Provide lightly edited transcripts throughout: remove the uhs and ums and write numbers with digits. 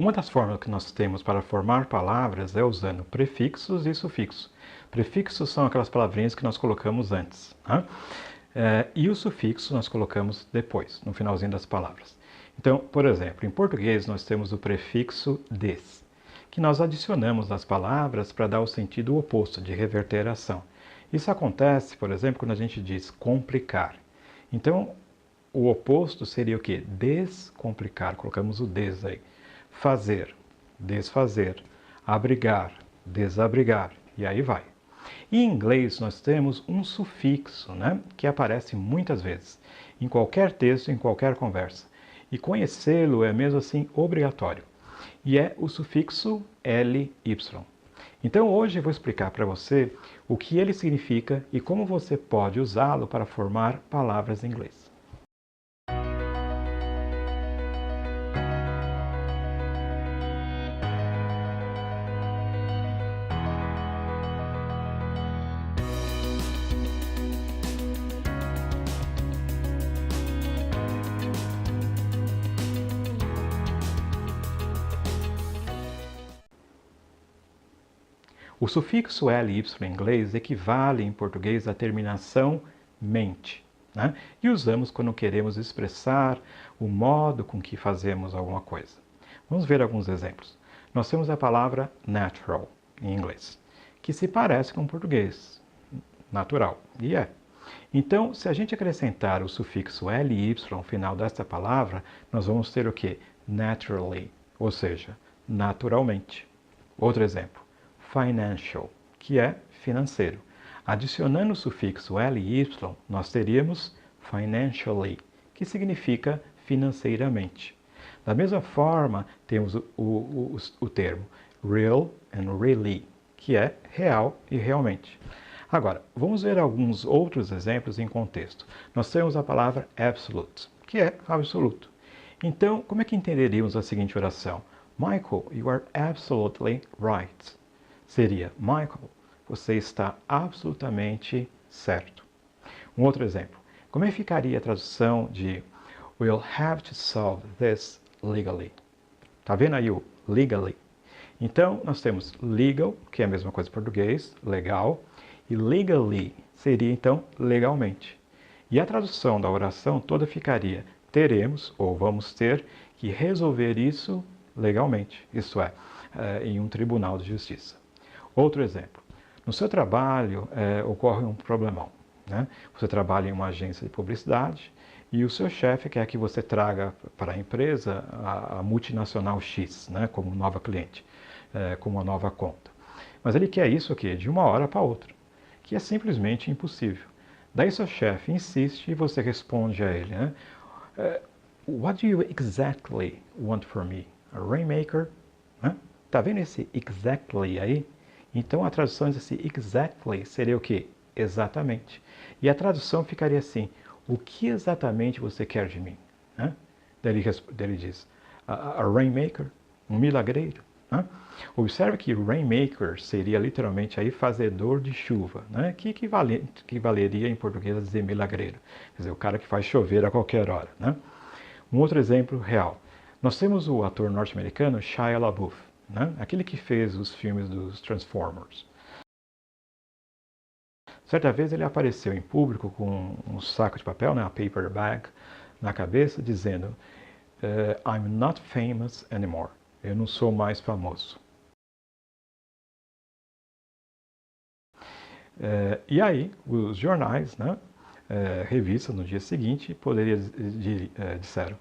Uma das formas que nós temos para formar palavras é usando prefixos e sufixos. Prefixos são aquelas palavrinhas que nós colocamos antes, né? E o sufixo nós colocamos depois, no finalzinho das palavras. Então, por exemplo, em português nós temos o prefixo des, que nós adicionamos nas palavras para dar o sentido oposto, de reverter a ação. Isso acontece, por exemplo, quando a gente diz complicar. Então, o oposto seria o quê? Descomplicar, colocamos o des aí. Fazer, desfazer. Abrigar, desabrigar, e aí vai. Em inglês nós temos um sufixo, né, que aparece muitas vezes, em qualquer texto, em qualquer conversa. E conhecê-lo é mesmo assim obrigatório. E é o sufixo ly. Então hoje eu vou explicar para você o que ele significa e como você pode usá-lo para formar palavras em inglês. O sufixo ly em inglês equivale em português à terminação mente, né? E usamos quando queremos expressar o modo com que fazemos alguma coisa. Vamos ver alguns exemplos. Nós temos a palavra natural em inglês, que se parece com o português, natural, e é. Então, se a gente acrescentar o sufixo ly ao final desta palavra, nós vamos ter o quê? Naturally, ou seja, naturalmente. Outro exemplo. Financial, que é financeiro. Adicionando o sufixo ly, nós teríamos financially, que significa financeiramente. Da mesma forma, temos o termo real and really, que é real e realmente. Agora, vamos ver alguns outros exemplos em contexto. Nós temos a palavra absolute, que é absoluto. Então, como é que entenderíamos a seguinte oração? Michael, you are absolutely right. Seria, Michael, você está absolutamente certo. Um outro exemplo. Como é que ficaria a tradução de We'll have to solve this legally? Tá vendo aí o legally? Então, nós temos legal, que é a mesma coisa em português, legal, e legally seria, então, legalmente. E a tradução da oração toda ficaria teremos, ou vamos ter, que resolver isso legalmente, isto é, em um tribunal de justiça. Outro exemplo. No seu trabalho ocorre um problemão, né? Você trabalha em uma agência de publicidade e o seu chefe quer que você traga para a empresa a multinacional X, né, como nova cliente, como uma nova conta. Mas ele quer isso aqui de uma hora para outra, que é simplesmente impossível. Daí seu chefe insiste e você responde a ele, né? What do you exactly want from me? A rainmaker? Tá vendo esse exactly aí? Então a tradução desse exactly seria o quê? Exatamente. E a tradução ficaria assim, o que exatamente você quer de mim? Né? Daí ele diz, a rainmaker, um milagreiro. Né? Observe que rainmaker seria literalmente aí fazedor de chuva, né? Que equivaleria em português a dizer milagreiro. Quer dizer, o cara que faz chover a qualquer hora. Né? Um outro exemplo real. Nós temos o ator norte-americano Shia LaBeouf, né? Aquele que fez os filmes dos Transformers. Certa vez ele apareceu em público com um saco de papel, né, a paper bag, na cabeça, dizendo I'm not famous anymore. Eu não sou mais famoso. E aí, os jornais, né, revistas no dia seguinte, disseram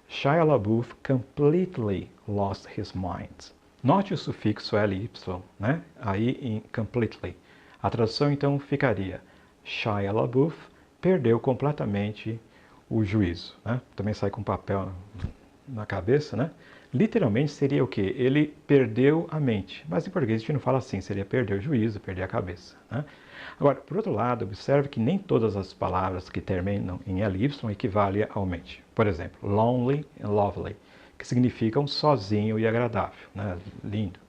Shia LaBeouf completely lost his mind. Note o sufixo ly, né, aí em completely. A tradução então ficaria Shia LaBeouf perdeu completamente o juízo. Né? Também sai com papel na cabeça, né? Literalmente seria o quê? Ele perdeu a mente. Mas em português a gente não fala assim, seria perder o juízo, perder a cabeça. Né? Agora, por outro lado, observe que nem todas as palavras que terminam em ly equivalem ao mente. Por exemplo, lonely e lovely, que significam sozinho e agradável, né? Lindo.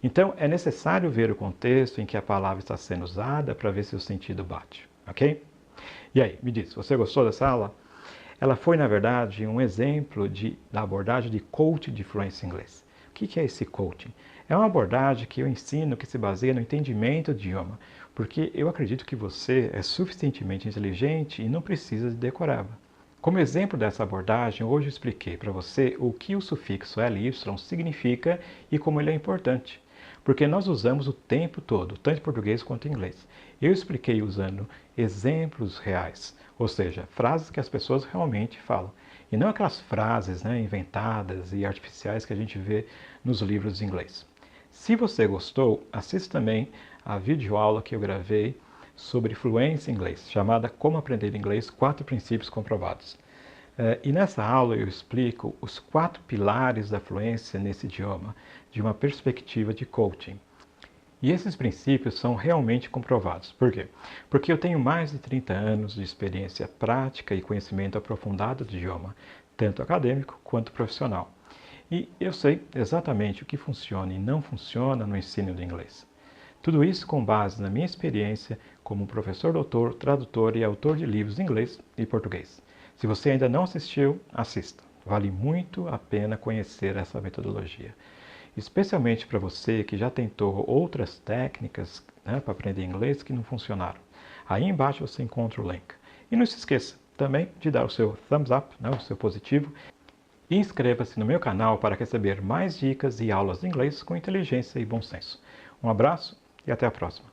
Então, é necessário ver o contexto em que a palavra está sendo usada para ver se o sentido bate, ok? E aí, me diz, você gostou dessa aula? Ela foi, na verdade, um exemplo da abordagem de coach de fluência em inglês. O que é esse coaching? É uma abordagem que eu ensino que se baseia no entendimento do idioma, porque eu acredito que você é suficientemente inteligente e não precisa de decoreba. Como exemplo dessa abordagem, hoje eu expliquei para você o que o sufixo ly significa e como ele é importante, porque nós usamos o tempo todo, tanto em português quanto em inglês. Eu expliquei usando exemplos reais, ou seja, frases que as pessoas realmente falam, e não aquelas frases inventadas e artificiais que a gente vê nos livros de inglês. Se você gostou, assista também a videoaula que eu gravei sobre fluência em inglês, chamada Como Aprender Inglês, 4 Princípios Comprovados. E nessa aula eu explico os 4 pilares da fluência nesse idioma, de uma perspectiva de coaching. E esses princípios são realmente comprovados. Por quê? Porque eu tenho mais de 30 anos de experiência prática e conhecimento aprofundado do idioma, tanto acadêmico quanto profissional. E eu sei exatamente o que funciona e não funciona no ensino do inglês. Tudo isso com base na minha experiência como professor doutor, tradutor e autor de livros em inglês e português. Se você ainda não assistiu, assista. Vale muito a pena conhecer essa metodologia. Especialmente para você que já tentou outras técnicas para aprender inglês que não funcionaram. Aí embaixo você encontra o link. E não se esqueça também de dar o seu thumbs up, o seu positivo, e inscreva-se no meu canal para receber mais dicas e aulas de inglês com inteligência e bom senso. Um abraço e até a próxima.